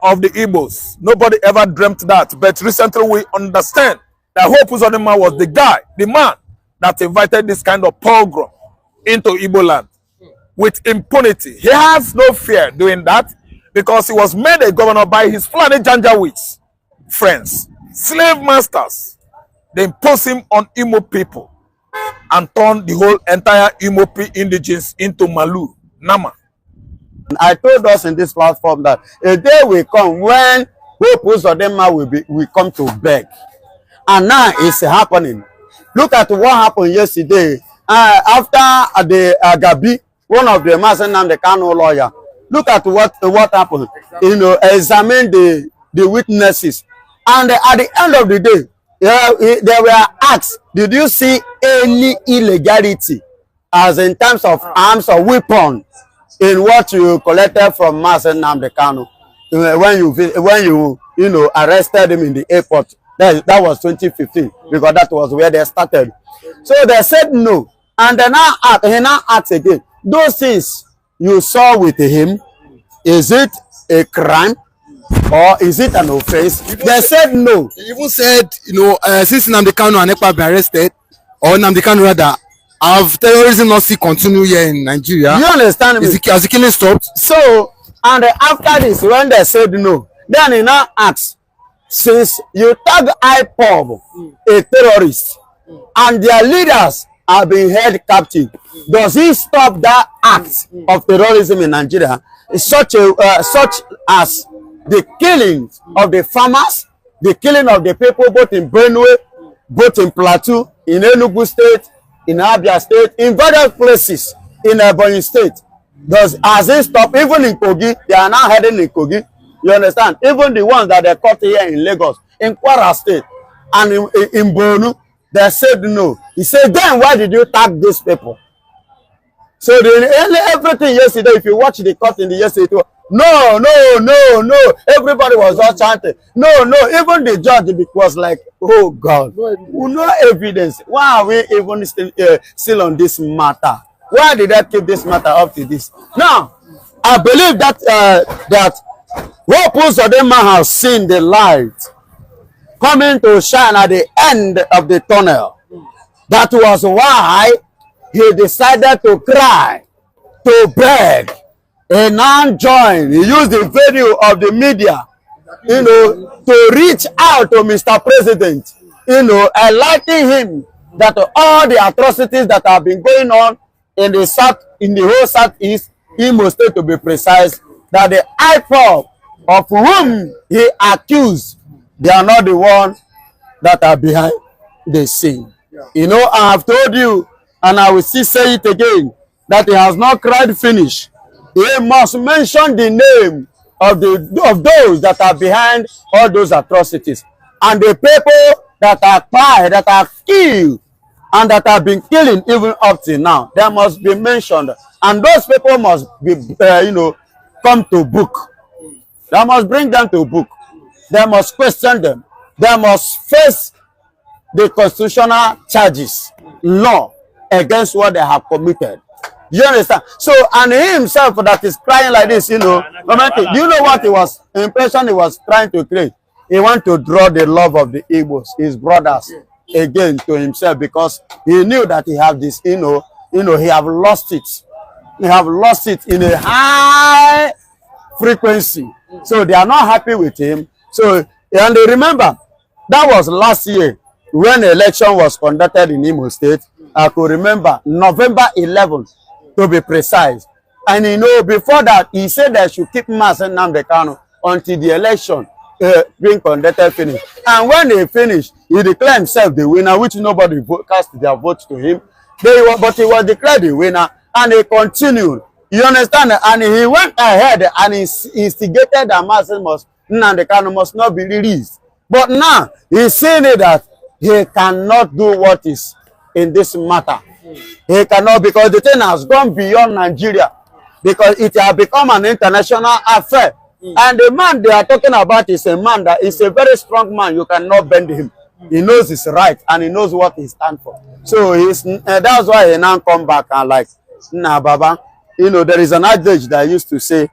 of the Igbos. Nobody ever dreamt that. But recently we understand that Hope Uzodima was the guy, the man that invited this kind of pogrom into Igbo land with impunity. He has no fear doing that because he was made a governor by his Fulani Janjaweeds friends, slave masters. They imposed him on Imo people and turned the whole entire Imo indigenes into Malu, Nama. I told us in this platform that a day will come when Hope Uzodima will come to beg. And now it's happening. Look at what happened yesterday after the Gabi, one of the Nnamdi Kanu lawyer. Look at what happened. Exactly. You know, examine the witnesses. And at the end of the day, they were asked, did you see any illegality as in terms of arms or weapons in what you collected from Nnamdi Kanu when you arrested him in the airport? That was 2015 because that was where they started. So they said no, and then he now asked again, those things you saw with him, is it a crime or is it an offense? They said no. He even said, since Nnamdi Kanu and Ekpa been arrested, or Nnamdi Kanu rather, have terrorism not still continue here in Nigeria? You understand me? Has the killing stopped? So, and after this, when they said no, then he now asked, since you tag IPOB a terrorist and their leaders are being held captive, does he stop that act of terrorism in Nigeria, such as the killing of the farmers, the killing of the people both in Benue, both in Plateau, in Enugu State, in Abia State, in various places in Ebonyi State? Has it stopped? Even in Kogi, they are now heading in Kogi. You understand? Even the ones that they caught here in Lagos, in Kwara State, and in Borno, they said no. He said, then why did you tag these people? So everything yesterday, if you watch the court in the yesterday, no, everybody was all chanting. No, even the judge was like, oh God, no evidence. Why are we even still on this matter? Why did I keep this matter up to this? Now, I believe that Hope Uzodima has seen the light coming to shine at the end of the tunnel. That was why he decided to cry, to beg, and now join. He used the video of the media, to reach out to Mr. President, enlightening him that all the atrocities that have been going on in the whole Southeast, Imo State to be precise, that the IPOB of whom he accused, they are not the ones that are behind the scene. Yeah. I have told you, and I will still say it again, that he has not cried finish. He must mention the name of those that are behind all those atrocities. And the people that are tried, that are killed, and that have been killing even up till now, they must be mentioned. And those people must be, come to book. They must bring them to book. They must question them. They must face the constitutional charges, law, against what they have committed. You understand? So, and he himself that is crying like this, do you know what impression he was trying to create? He wanted to draw the love of the Igbos, his brothers, again to himself, because he knew that he have this, he have lost it. He have lost it in a high frequency. So they are not happy with him. So, and remember, that was last year when the election was conducted in Imo State. I could remember November 11th, to be precise. And before that, he said that should keep Nnamdi Kanu until the election being conducted finish. And when they finished, he declared himself the winner, which nobody cast their votes to him. But he was declared the winner, and he continued. You understand? And he went ahead and instigated that Nnamdi Kanu must not be released. But now he's saying that he cannot do what is in this matter. He cannot, because the thing has gone beyond Nigeria, because it has become an international affair. And the man they are talking about is a man that is a very strong man. You cannot bend him. He knows his right and he knows what he stands for. So that's why he now come back and like, nah, Baba. There is an adage that I used to say,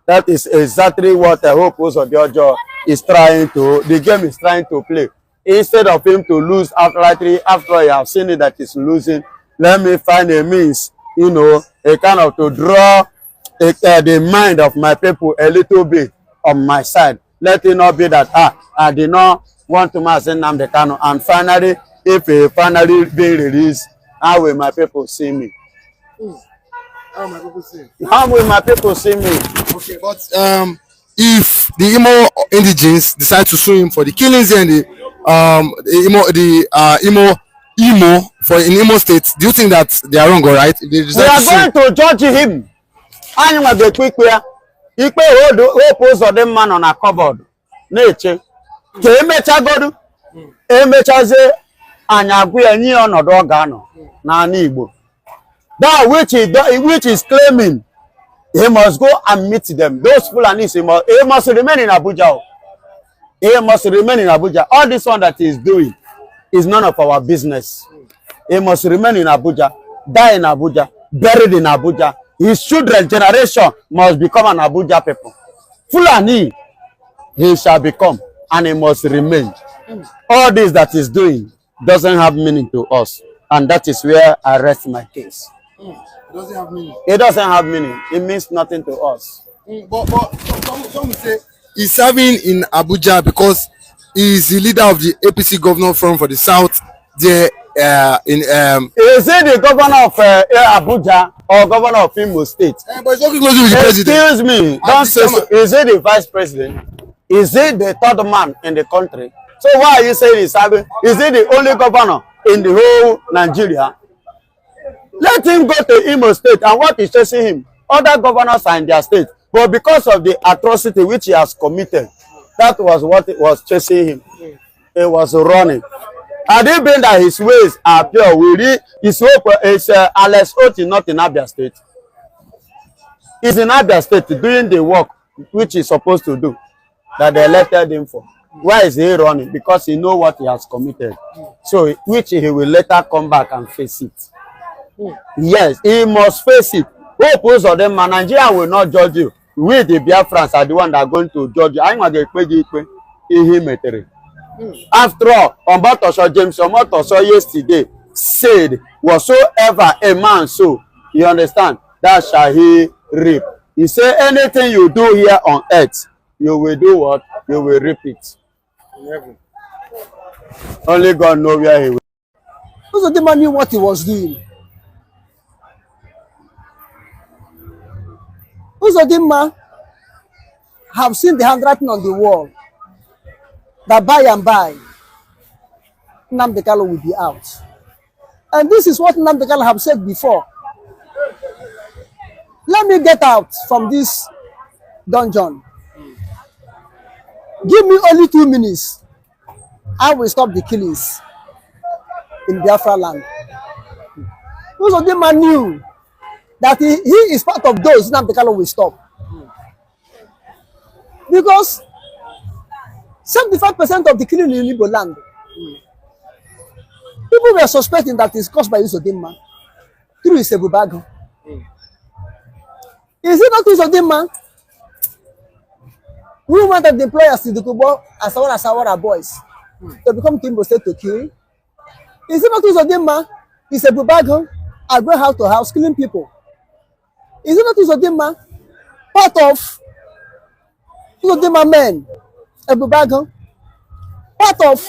That is exactly what I hope Uzodima is trying to, the game is trying to play. Instead of him to lose outrightly, after I have seen it that he's losing, let me find a means, you know, a kind of to draw the mind of my people a little bit on my side. Let it not be that, I did not want to mass Nnamdi Kanu. And finally, if he finally be released, how will my people see me? How my people see? How will my people see me? Okay, but if the Imo indigenes decide to sue him for the killings and the Imo for in Imo State, do you think that they are wrong or right? If they We decide are going to judge him. Anyị nwa ga-ekpe ikpe ya. Ikpe hope Uzodima nọ na cupboard na-eche ka emechagodu emechazie anyị agwụ ya nye ọnọdụ ọ ga-anọ n'ala Igbo. That which is claiming he must go and meet them. Those Fulani, he must remain in Abuja. He must remain in Abuja. All this one that he is doing is none of our business. He must remain in Abuja, die in Abuja, buried in Abuja. His children generation must become an Abuja people. Fulani, he shall become, and he must remain. All this that he's doing doesn't have meaning to us, and that is where I rest my case. it doesn't have meaning? It doesn't have meaning. It means nothing to us. But some will say he's serving in Abuja because he's the leader of the APC governor forum for the South there Is it the governor of Abuja or governor of Imo State? but it's working closely with the president. Excuse me, don't say so. Is it the vice president? Is it the third man in the country? So why are you saying he's serving? Is it the only governor in the whole Nigeria? Let him go to Imo State, and what is chasing him? Other governors are in their state, but because of the atrocity which he has committed, that was what it was chasing him. He was running. Had it been that his ways are pure, his hope is Alex Oti not in Abia State. He's in Abia State doing the work which he's supposed to do, that they elected him for. Why is he running? Because he knows what he has committed. So, which he will later come back and face it. Yes, he must face it. Hope Uzodima, Nigeria will not judge you. We, the Biafrans, are the one that are going to judge you. I'm going to after all, Ombotosho James Omotoso yesterday said, whatsoever a man sow, you understand, that shall he reap. He said, anything you do here on earth, you will do what? You will reap it. Only God knows where he will. Uzodima knew what he was doing. Uzodima have seen the handwriting on the wall that by and by Nnamdi Kanu will be out. And this is what Nnamdi Kanu have said before. Let me get out from this dungeon. Give me only 2 minutes. I will stop the killings in Biafra land. Uzodima knew that he is part of those Nnamdi Kanu will stop. Because 75% of the killing in Igbo land, people were suspecting that it's caused by Uzodima through his Ebubago. Is it not Uzodima who wanted the employers to Dukubo as well as our boys to become Kimbo State to kill? Is it not Uzodima? It's Ebubago, I go house to house killing people. Is it not Uzodima part of Uzodima men? Ebubago, part of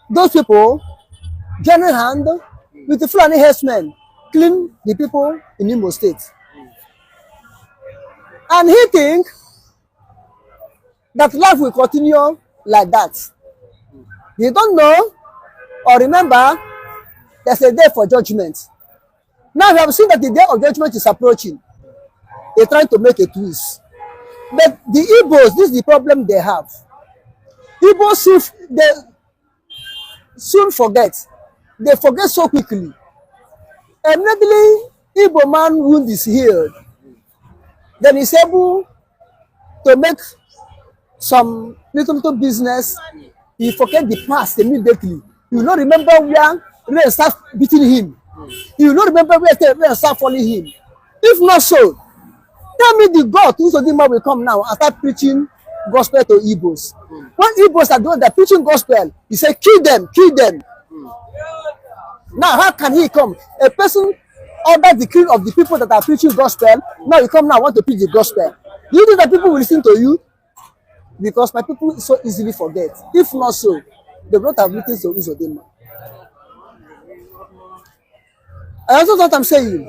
those people joining hand with the Fulani herdsmen, killing the people in Imo State. And he think that life will continue like that. You don't know or remember there's a day for judgment. Now we have seen that the day of judgment is approaching. They're trying to make a twist. But the Igbos, this is the problem they have. Igbos, they soon forget. They forget so quickly. Immediately, Igbo man wound is healed. Then he's able to make some little business. He forget the past immediately. He will not remember where rain start beating him. He will not remember where rain start falling him. If not so, Tell me the God Uzodima will come now and start preaching gospel to Igbos. When Igbos are doing that preaching gospel, he say kill them, kill them. Now how can he come? A person under the creed of the people that are preaching gospel, now you come now want to preach the gospel. Do you think that people will listen to you? Because my people so easily forget. If not so, they will not have listened to Uzodima. I also what I'm saying.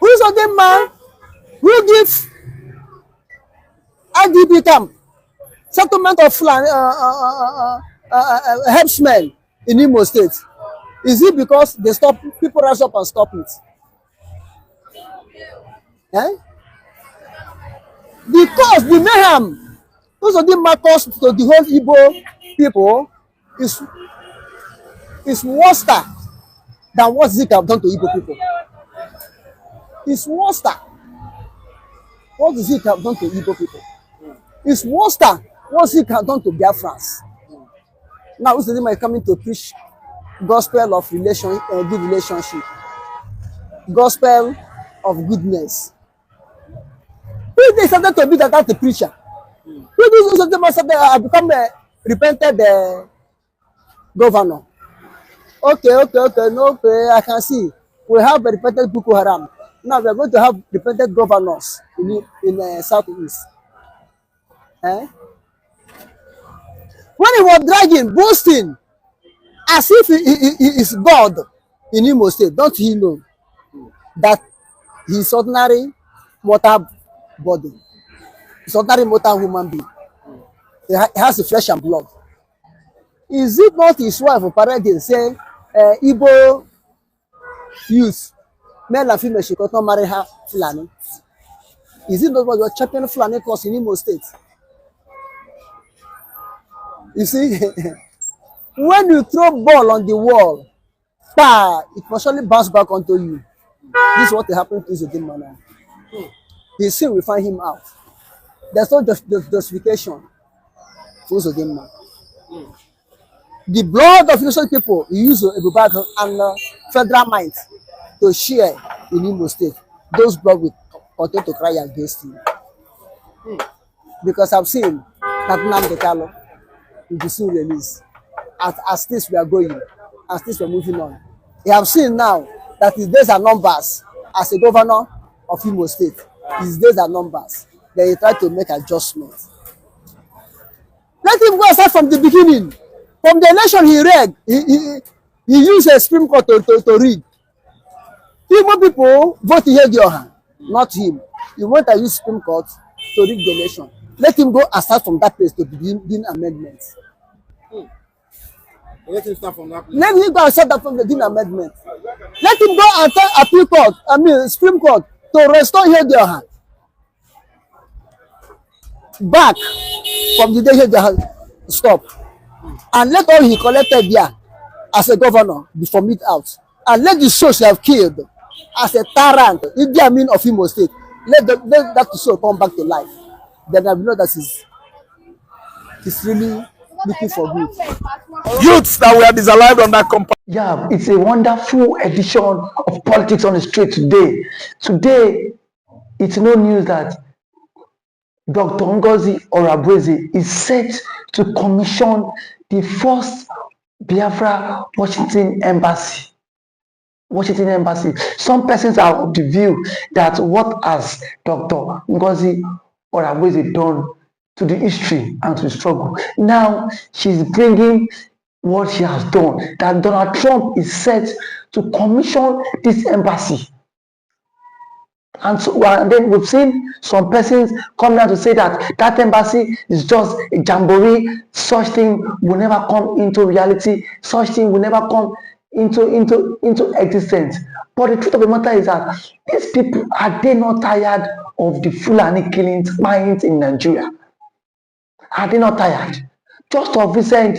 Uzodima who give IDP camp settlement of Fulani herdsmen in Imo State. Is it because they stop people rise up and stop it? Eh? Because the mayhem Uzodima caused to the whole Igbo people is worse than what Zik have done to Igbo people. It's worse. What Zik have done to Igbo people? It's worse than what Zik have done to Biafrans. Now Uzodima is coming to preach gospel of good relationship, gospel of goodness. If they started to be that the preacher, if Uzodima started become a repented governor. Okay, no, okay, I can see. We have a repented Boko Haram. Now we are going to have repented governors in Southeast. Eh? When he was dragging, boasting, as if he is God in Imo State, don't he know that he is ordinary mortal body? He's ordinary mortal human being. He has the flesh and blood. Is it not his wife or parenting say, Igbo youth, male and female, she could not marry her Fulani? Is it not what you're champion Fulani cause in Imo State? You see, when you throw ball on the wall, it will surely bounce back onto you. This is what happened to Uzodima now. His sin will find him out. There's no justification for Uzodima. The blood of innocent people, he used Ebubag and federal might to share in Imo State. Those blood will continue to cry against him. Because I've seen that Nnamdi Kanu will be soon released. As this we are going, as this we are moving on. You have seen now that his days are numbers as a governor of Imo State. His days are numbers. Then he tried to make adjustments. Let him go aside from the beginning. From the election he read, he used a Supreme Court to read. Igbo people vote Ihedioha, not him. He went and used Supreme Court to read the election. Let him go aside from that place to begin amendments. Let him start from that place. Let him go and set that from the Dean Amendment. Let him go and tell Appeal Court, Supreme Court, to restore Ihedioha back from the day Ihedioha stopped. And let all he collected there as a governor be formed out. And let the souls he have killed as a tyrant, Idi Amin of Imo State, let that soul come back to life. Then I will know that he's really looking for good. Youths that were disallowed on that company. Yeah, it's a wonderful edition of Politics on the Street today. Today, it's no news that Dr. Ngozi Orabweze is set to commission the first Biafra Washington Embassy. Some persons are of the view that what has Dr. Ngozi Orabweze done to the history and to the struggle. Now she's bringing what she has done, that Donald Trump is set to commission this embassy. And so, and then we've seen some persons come down to say that that embassy is just a jamboree. Such thing will never come into reality. Such thing will never come into existence. But the truth of the matter is that these people, are they not tired of the Fulani killings in Nigeria? Are they not tired? Just of recent,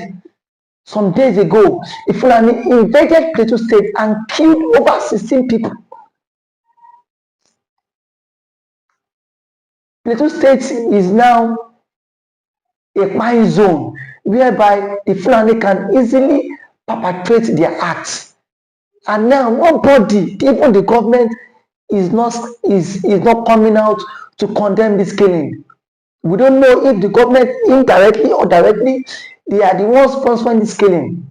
some days ago, a Fulani invaded Plateau State and killed over 16 people. Plateau State is now a mine zone whereby the Fulani can easily perpetrate their acts. And now nobody, even the government, is not coming out to condemn this killing. We don't know if the government indirectly or directly they are the ones sponsoring this killing.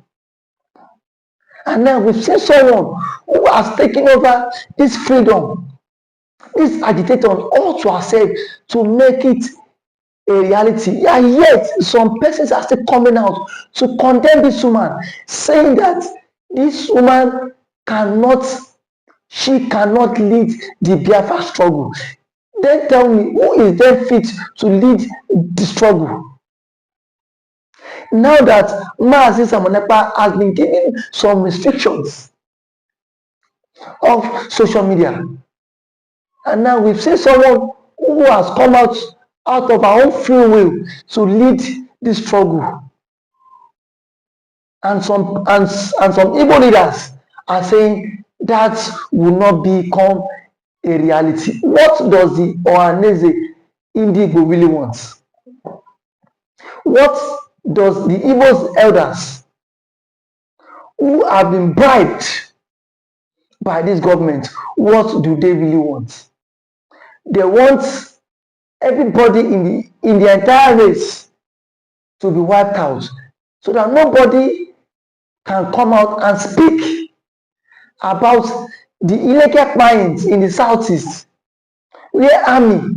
And now we've seen someone who has taken over this freedom, this agitator, all to ourselves to make it a reality. And yet, some persons are still coming out to condemn this woman, saying that this woman cannot, she cannot lead the Biafra struggle. Then tell me, who is then fit to lead the struggle? Now that Mazi Samonepa has been given some restrictions of social media, and now we've seen someone who has come out of our own free will to lead this struggle, and some Igbo leaders are saying that will not become a reality. What does the Ohaneze Indigo really want? What does the Igbo's elders who have been bribed by this government, what do they really want? They want everybody in the entire race to be wiped out, so that nobody can come out and speak about the illegal mines in the southeast, where army,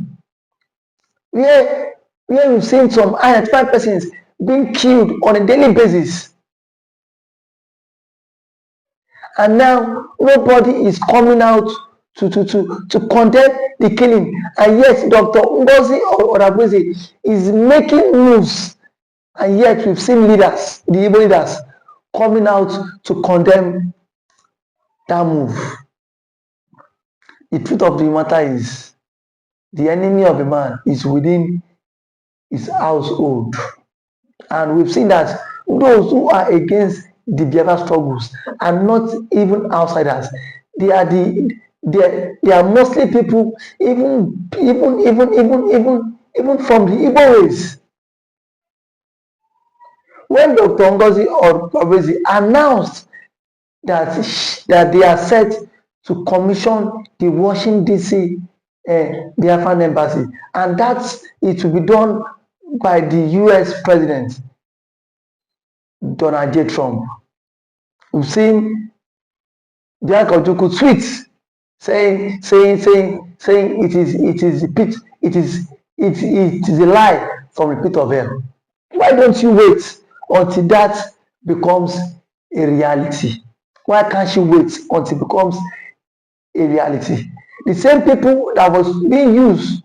where we've seen some identified persons being killed on a daily basis. And now nobody is coming out to condemn the killing. And yet Dr. Ngozi Oravweze is making moves. And yet we've seen leaders, the Igbo leaders, coming out to condemn that move. The truth of the matter is, the enemy of a man is within his household. And we've seen that those who are against the Biafra struggles are not even outsiders. They are mostly people, even from the Igbo race. When Dr. Ngozi Oravweze announced that they are set to commission the Washington DC Biafran embassy, and that it will be done by the US President Donald J. Trump. We've seen Bianca Ojukwu tweets saying it is a lie from the pit of hell. Why don't you wait until that becomes a reality? Why can't you wait until it becomes a reality? The same people that was being used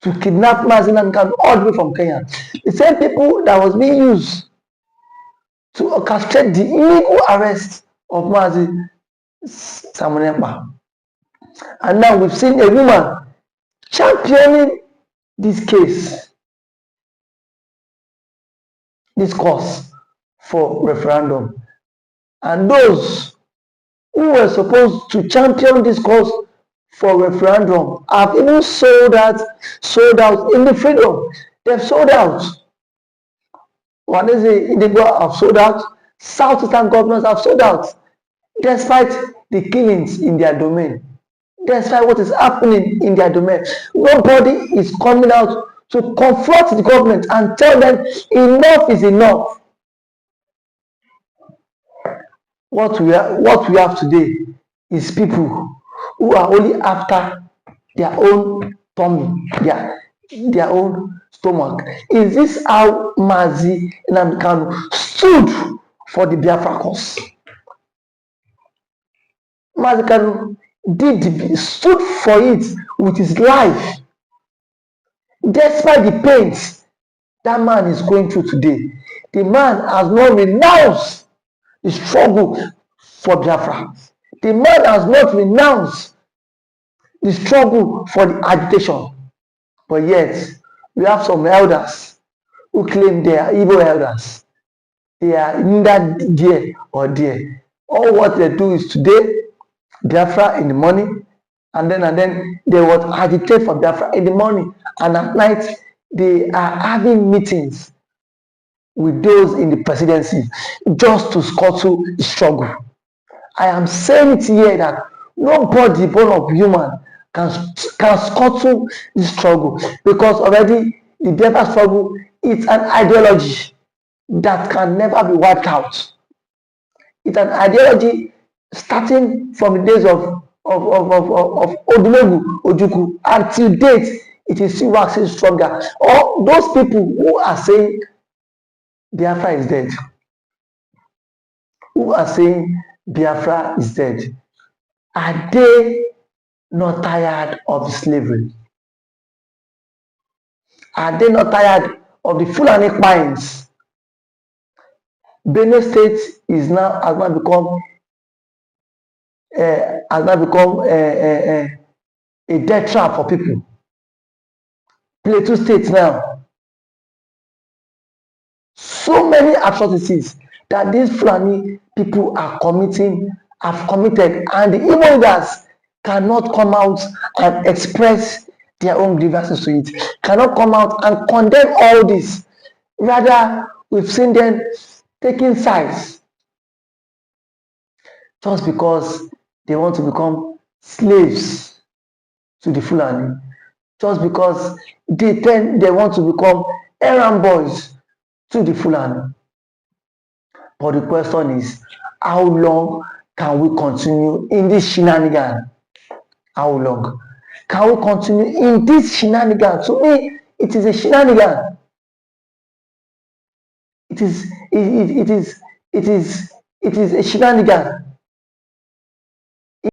to kidnap Mazi Nnamdi Kanu all the way from Kenya, the same people that was being used to orchestrate the illegal arrest of Mazi Samonepa. And now we've seen a woman championing this case, this cause for referendum. And those who were supposed to champion this cause for referendum have even sold out in the freedom. They've sold out. What is it? Indigo have sold out. Southeastern governors have sold out, despite the killings in their domain, despite what is happening in their domain. Nobody is coming out to confront the government and tell them enough is enough. What we have today is people who are only after their own tummy, their own stomach. Is this how Mazi Nnamdi Kanu stood for the Biafra cause? Mazi Kanu stood for it with his life, despite the pains that man is going through today. The man has not renounced the struggle for Biafra. The man has not renounced the struggle for the agitation. But yet, we have some elders who claim they are evil elders. They are neither there or there. All what they do is today, Biafra in the morning, and then they would agitate for Biafra in the morning, and at night they are having meetings with those in the presidency just to scuttle the struggle. I am saying it here that Nobody born of human can scuttle this struggle, because already the Biafra struggle is an ideology that can never be wiped out. It's an ideology starting from the days of Odumegu Ojukwu, and till date it is still waxing stronger. Or those people who are saying Biafra is dead, who are saying Biafra is dead, are they not tired of the slavery? Are they not tired of the Fulani crimes? Benue State has now become a death trap for people. Plateau State now, so many atrocities that these Fulani people have committed, and the Igbo leaders cannot come out and express their own grievances to it, cannot come out and condemn all this. Rather, we've seen them taking sides just because they want to become slaves to the Fulani, just because they want to become errand boys to the Fulani. But the question is, how long can we continue in this shenanigan? How long can we continue in this shenanigan? To me, it is a shenanigan. It is a shenanigan.